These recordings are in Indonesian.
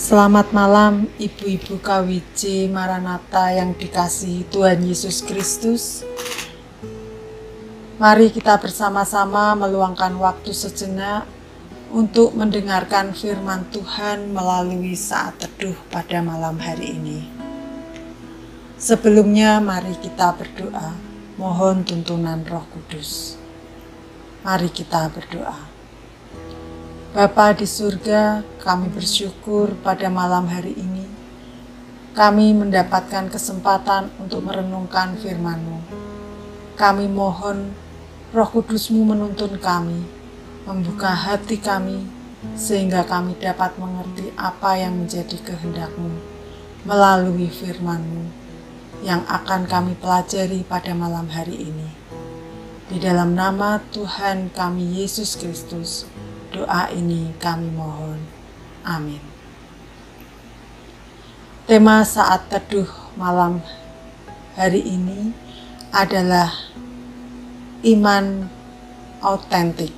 Selamat malam Ibu-ibu KWJ Maranatha yang dikasihi Tuhan Yesus Kristus. Mari kita bersama-sama meluangkan waktu sejenak untuk mendengarkan firman Tuhan melalui saat teduh pada malam hari ini. Sebelumnya mari kita berdoa, mohon tuntunan Roh Kudus. Mari kita berdoa. Bapa di surga, kami bersyukur pada malam hari ini. Kami mendapatkan kesempatan untuk merenungkan firman-Mu. Kami mohon Roh Kudus-Mu menuntun kami, membuka hati kami, sehingga kami dapat mengerti apa yang menjadi kehendak-Mu melalui firman-Mu yang akan kami pelajari pada malam hari ini. Di dalam nama Tuhan kami Yesus Kristus, doa ini kami mohon. Amin. Tema saat teduh malam hari ini adalah iman autentik.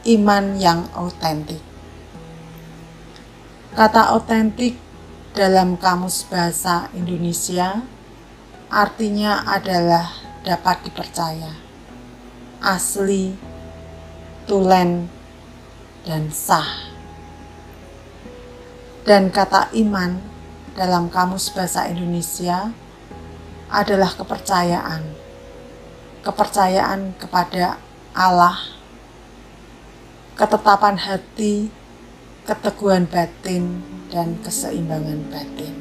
Iman yang autentik. Kata autentik dalam Kamus Bahasa Indonesia artinya adalah dapat dipercaya, asli, tulen, dan sah. Dan kata iman dalam Kamus Bahasa Indonesia adalah kepercayaan. Kepercayaan kepada Allah, ketetapan hati, keteguhan batin, dan keseimbangan batin.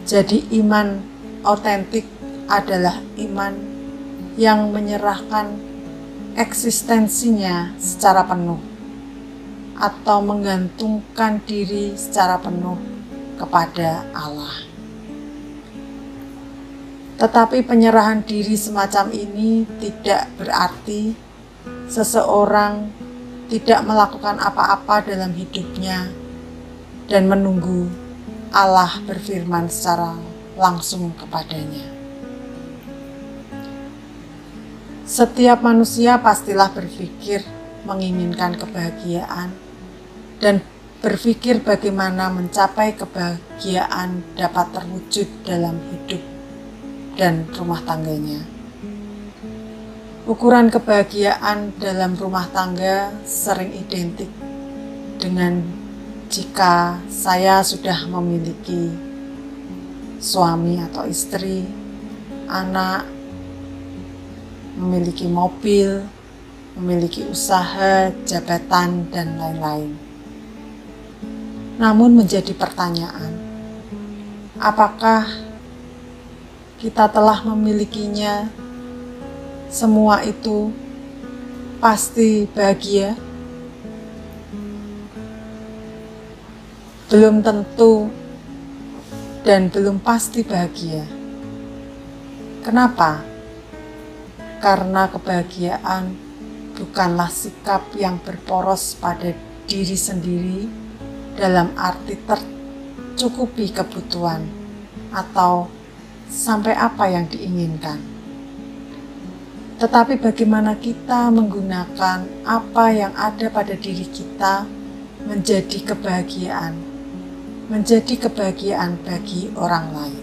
Jadi iman autentik adalah iman yang menyerahkan eksistensinya secara penuh atau menggantungkan diri secara penuh kepada Allah. Tetapi penyerahan diri semacam ini tidak berarti seseorang tidak melakukan apa-apa dalam hidupnya dan menunggu Allah berfirman secara langsung kepadanya. Setiap manusia pastilah berpikir menginginkan kebahagiaan dan berpikir bagaimana mencapai kebahagiaan dapat terwujud dalam hidup dan rumah tangganya. Ukuran kebahagiaan dalam rumah tangga sering identik dengan jika saya sudah memiliki suami atau istri, anak, memiliki mobil, memiliki usaha, jabatan, dan lain-lain. Namun menjadi pertanyaan, apakah kita telah memilikinya semua itu pasti bahagia? Belum tentu dan belum pasti bahagia. Kenapa? Karena kebahagiaan bukanlah sikap yang berporos pada diri sendiri dalam arti tercukupi kebutuhan atau sampai apa yang diinginkan. Tetapi bagaimana kita menggunakan apa yang ada pada diri kita menjadi kebahagiaan bagi orang lain.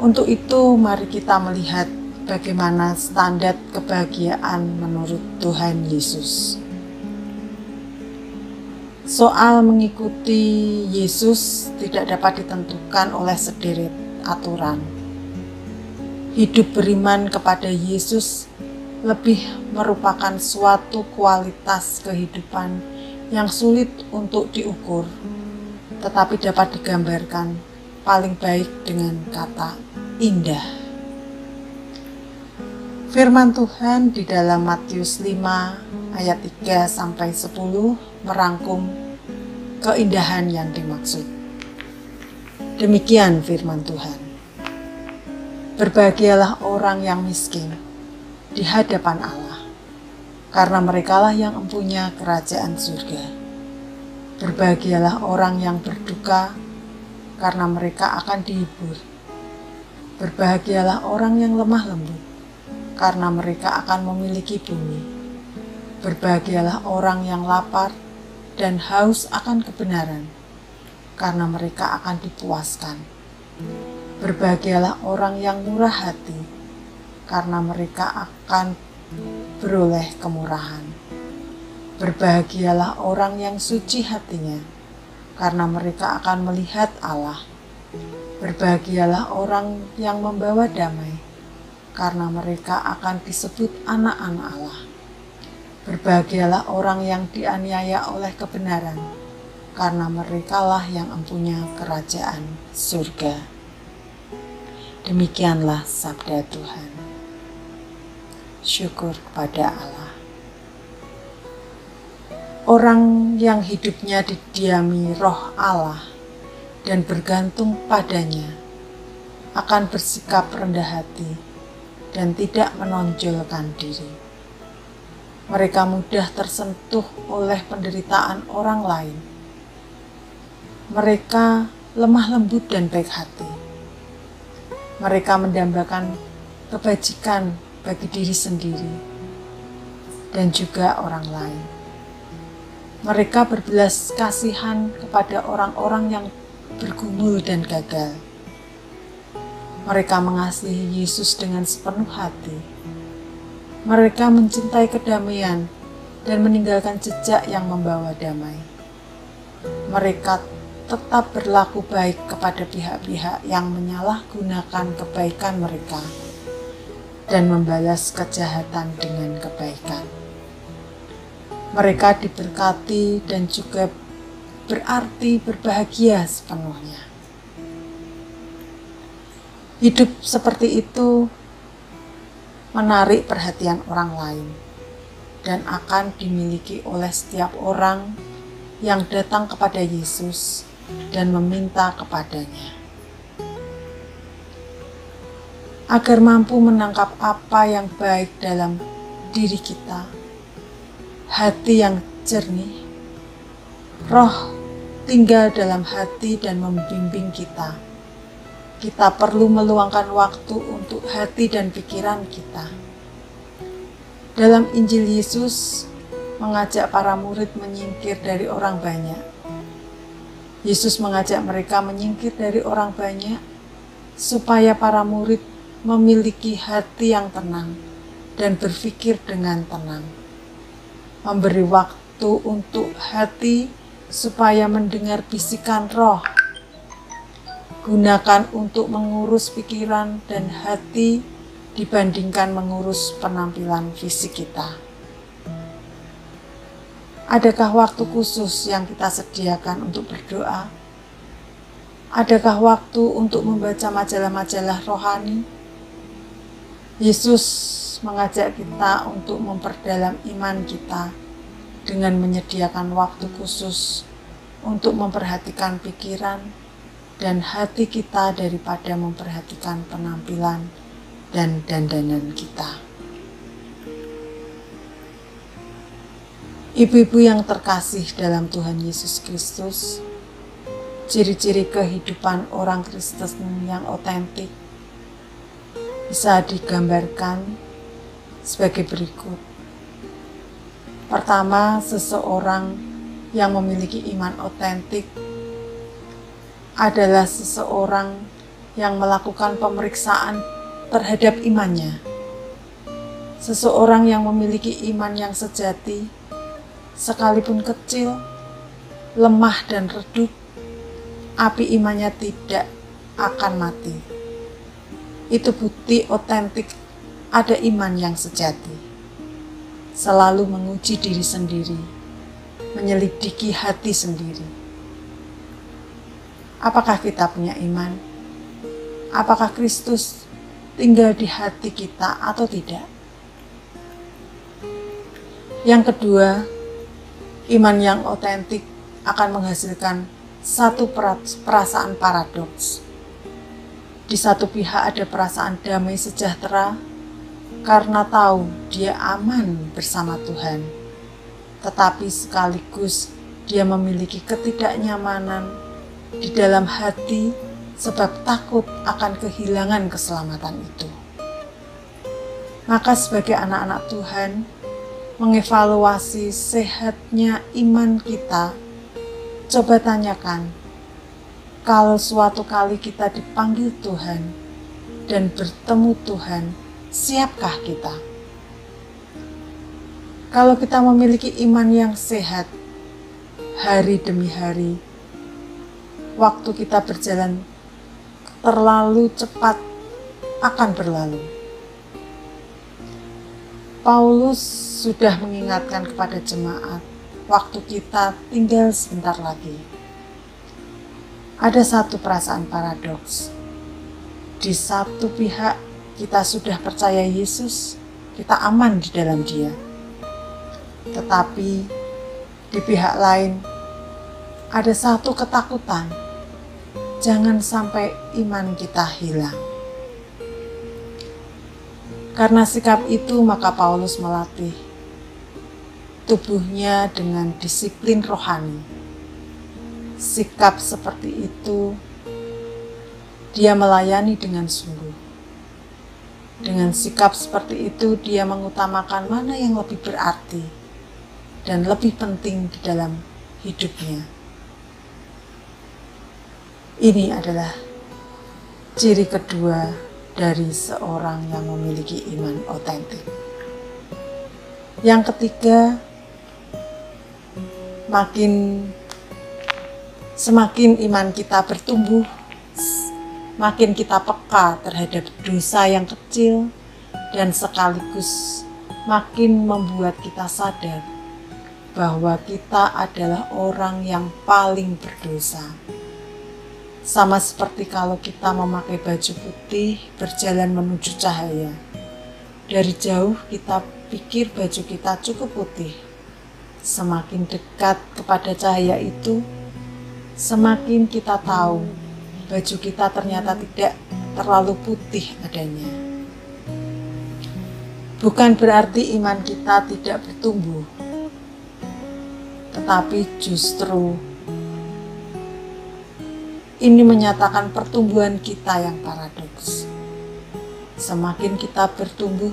Untuk itu mari kita melihat bagaimana standar kebahagiaan menurut Tuhan Yesus. Soal mengikuti Yesus tidak dapat ditentukan oleh sederet aturan. Hidup beriman kepada Yesus lebih merupakan suatu kualitas kehidupan yang sulit untuk diukur, tetapi dapat digambarkan paling baik dengan kata indah. Firman Tuhan di dalam Matius 5 ayat 3-10 merangkum keindahan yang dimaksud. Demikian firman Tuhan. Berbahagialah orang yang miskin di hadapan Allah, karena merekalah yang empunya kerajaan surga. Berbahagialah orang yang berduka, karena mereka akan dihibur. Berbahagialah orang yang lemah lembut, karena mereka akan memiliki bumi. Berbahagialah orang yang lapar, dan haus akan kebenaran, karena mereka akan dipuaskan. Berbahagialah orang yang murah hati, karena mereka akan beroleh kemurahan. Berbahagialah orang yang suci hatinya, karena mereka akan melihat Allah. Berbahagialah orang yang membawa damai, karena mereka akan disebut anak-anak Allah. Berbahagialah orang yang dianiaya oleh kebenaran, karena merekalah yang mempunyai kerajaan surga. Demikianlah sabda Tuhan. Syukur kepada Allah. Orang yang hidupnya didiami roh Allah dan bergantung padanya akan bersikap rendah hati dan tidak menonjolkan diri. Mereka mudah tersentuh oleh penderitaan orang lain. Mereka lemah lembut dan baik hati. Mereka mendambakan kebajikan bagi diri sendiri dan juga orang lain. Mereka berbelas kasihan kepada orang-orang yang bergumul dan gagal. Mereka mengasihi Yesus dengan sepenuh hati. Mereka mencintai kedamaian dan meninggalkan jejak yang membawa damai. Mereka tetap berlaku baik kepada pihak-pihak yang menyalahgunakan kebaikan mereka dan membalas kejahatan dengan kebaikan. Mereka diberkati dan juga berarti berbahagia sepenuhnya. Hidup seperti itu menarik perhatian orang lain dan akan dimiliki oleh setiap orang yang datang kepada Yesus dan meminta kepadanya. Agar mampu menangkap apa yang baik dalam diri kita, hati yang jernih, roh tinggal dalam hati dan membimbing kita. Kita perlu meluangkan waktu untuk hati dan pikiran kita. Dalam Injil Yesus mengajak para murid menyingkir dari orang banyak. Yesus mengajak mereka menyingkir dari orang banyak supaya para murid memiliki hati yang tenang dan berpikir dengan tenang. Memberi waktu untuk hati supaya mendengar bisikan roh. Gunakan untuk mengurus pikiran dan hati dibandingkan mengurus penampilan fisik kita. Adakah waktu khusus yang kita sediakan untuk berdoa? Adakah waktu untuk membaca majalah-majalah rohani? Yesus mengajak kita untuk memperdalam iman kita dengan menyediakan waktu khusus untuk memperhatikan pikiran dan hati kita daripada memperhatikan penampilan dan dandanan kita. Ibu-ibu yang terkasih dalam Tuhan Yesus Kristus, ciri-ciri kehidupan orang Kristen yang otentik bisa digambarkan sebagai berikut. Pertama, seseorang yang memiliki iman otentik adalah seseorang yang melakukan pemeriksaan terhadap imannya. Seseorang yang memiliki iman yang sejati, sekalipun kecil, lemah dan redup, api imannya tidak akan mati. Itu bukti otentik ada iman yang sejati. Selalu menguji diri sendiri, menyelidiki hati sendiri. Apakah kita punya iman? Apakah Kristus tinggal di hati kita atau tidak? Yang kedua, iman yang otentik akan menghasilkan satu perasaan paradoks. Di satu pihak ada perasaan damai sejahtera karena tahu dia aman bersama Tuhan, tetapi sekaligus dia memiliki ketidaknyamanan di dalam hati sebab takut akan kehilangan keselamatan itu. Maka sebagai anak-anak Tuhan, mengevaluasi sehatnya iman kita, coba tanyakan, kalau suatu kali kita dipanggil Tuhan dan bertemu Tuhan, siapkah kita? Kalau kita memiliki iman yang sehat, hari demi hari, waktu kita berjalan terlalu cepat akan berlalu. Paulus sudah mengingatkan kepada jemaat, waktu kita tinggal sebentar lagi. Ada satu perasaan paradoks. Di satu pihak kita sudah percaya Yesus, kita aman di dalam Dia. Tetapi di pihak lain ada satu ketakutan, jangan sampai iman kita hilang. Karena sikap itu maka Paulus melatih tubuhnya dengan disiplin rohani. Sikap seperti itu dia melayani dengan sungguh. Dengan sikap seperti itu dia mengutamakan mana yang lebih berarti dan lebih penting di dalam hidupnya. Ini adalah ciri kedua dari seorang yang memiliki iman otentik. Yang ketiga, semakin iman kita bertumbuh, makin kita peka terhadap dosa yang kecil dan sekaligus makin membuat kita sadar bahwa kita adalah orang yang paling berdosa. Sama seperti kalau kita memakai baju putih berjalan menuju cahaya. Dari jauh kita pikir baju kita cukup putih. Semakin dekat kepada cahaya itu, semakin kita tahu baju kita ternyata tidak terlalu putih adanya. Bukan berarti iman kita tidak bertumbuh, tetapi justru ini menyatakan pertumbuhan kita yang paradoks. Semakin kita bertumbuh,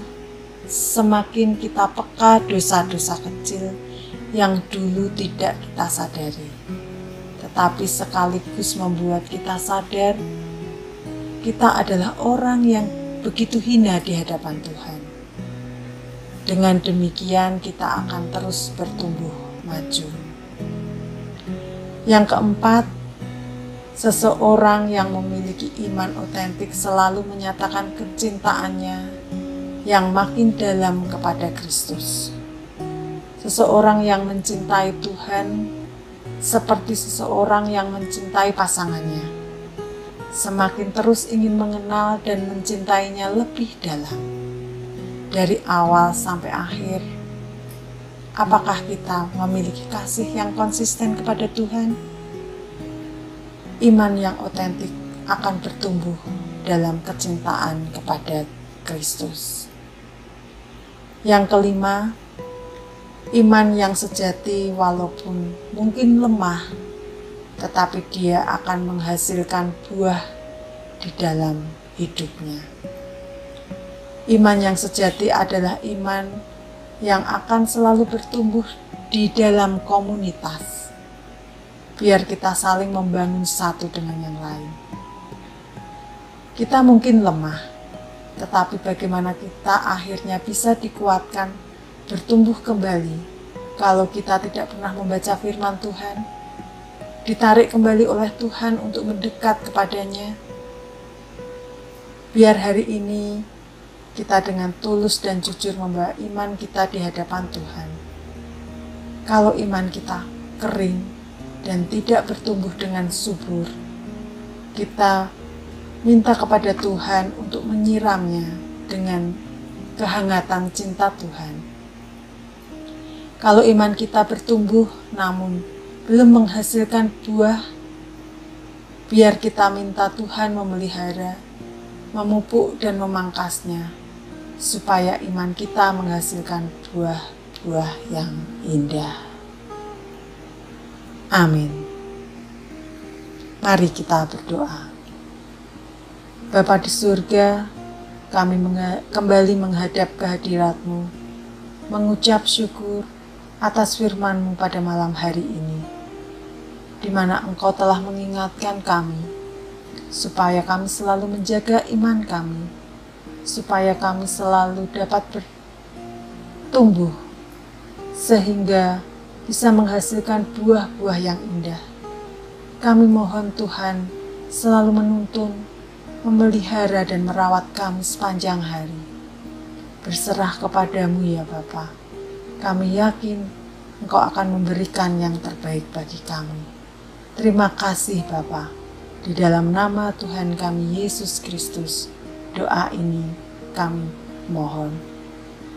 semakin kita peka dosa-dosa kecil yang dulu tidak kita sadari. Tetapi sekaligus membuat kita sadar, kita adalah orang yang begitu hina di hadapan Tuhan. Dengan demikian kita akan terus bertumbuh maju. Yang keempat, seseorang yang memiliki iman otentik selalu menyatakan kecintaannya yang makin dalam kepada Kristus. Seseorang yang mencintai Tuhan seperti seseorang yang mencintai pasangannya, semakin terus ingin mengenal dan mencintainya lebih dalam. Dari awal sampai akhir, apakah kita memiliki kasih yang konsisten kepada Tuhan? Iman yang otentik akan bertumbuh dalam kecintaan kepada Kristus. Yang kelima, iman yang sejati walaupun mungkin lemah, tetapi dia akan menghasilkan buah di dalam hidupnya. Iman yang sejati adalah iman yang akan selalu bertumbuh di dalam komunitas. Biar kita saling membangun satu dengan yang lain. Kita mungkin lemah, tetapi bagaimana kita akhirnya bisa dikuatkan, bertumbuh kembali kalau kita tidak pernah membaca firman Tuhan, ditarik kembali oleh Tuhan untuk mendekat kepadanya. Biar hari ini kita dengan tulus dan jujur membawa iman kita di hadapan Tuhan. Kalau iman kita kering dan tidak bertumbuh dengan subur, kita minta kepada Tuhan untuk menyiramnya dengan kehangatan cinta Tuhan. Kalau iman kita bertumbuh namun belum menghasilkan buah, biar kita minta Tuhan memelihara, memupuk dan memangkasnya, supaya iman kita menghasilkan buah-buah yang indah. Amin. Mari kita berdoa. Bapa di surga, kami kembali menghadap kehadirat-Mu mengucap syukur atas firman-Mu pada malam hari ini, di mana Engkau telah mengingatkan kami, supaya kami selalu menjaga iman kami, supaya kami selalu dapat bertumbuh, sehingga bisa menghasilkan buah-buah yang indah. Kami mohon Tuhan selalu menuntun, memelihara dan merawat kami sepanjang hari. Berserah kepadamu ya Bapa. Kami yakin Engkau akan memberikan yang terbaik bagi kami. Terima kasih Bapa. Di dalam nama Tuhan kami Yesus Kristus, doa ini kami mohon.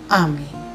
Amin.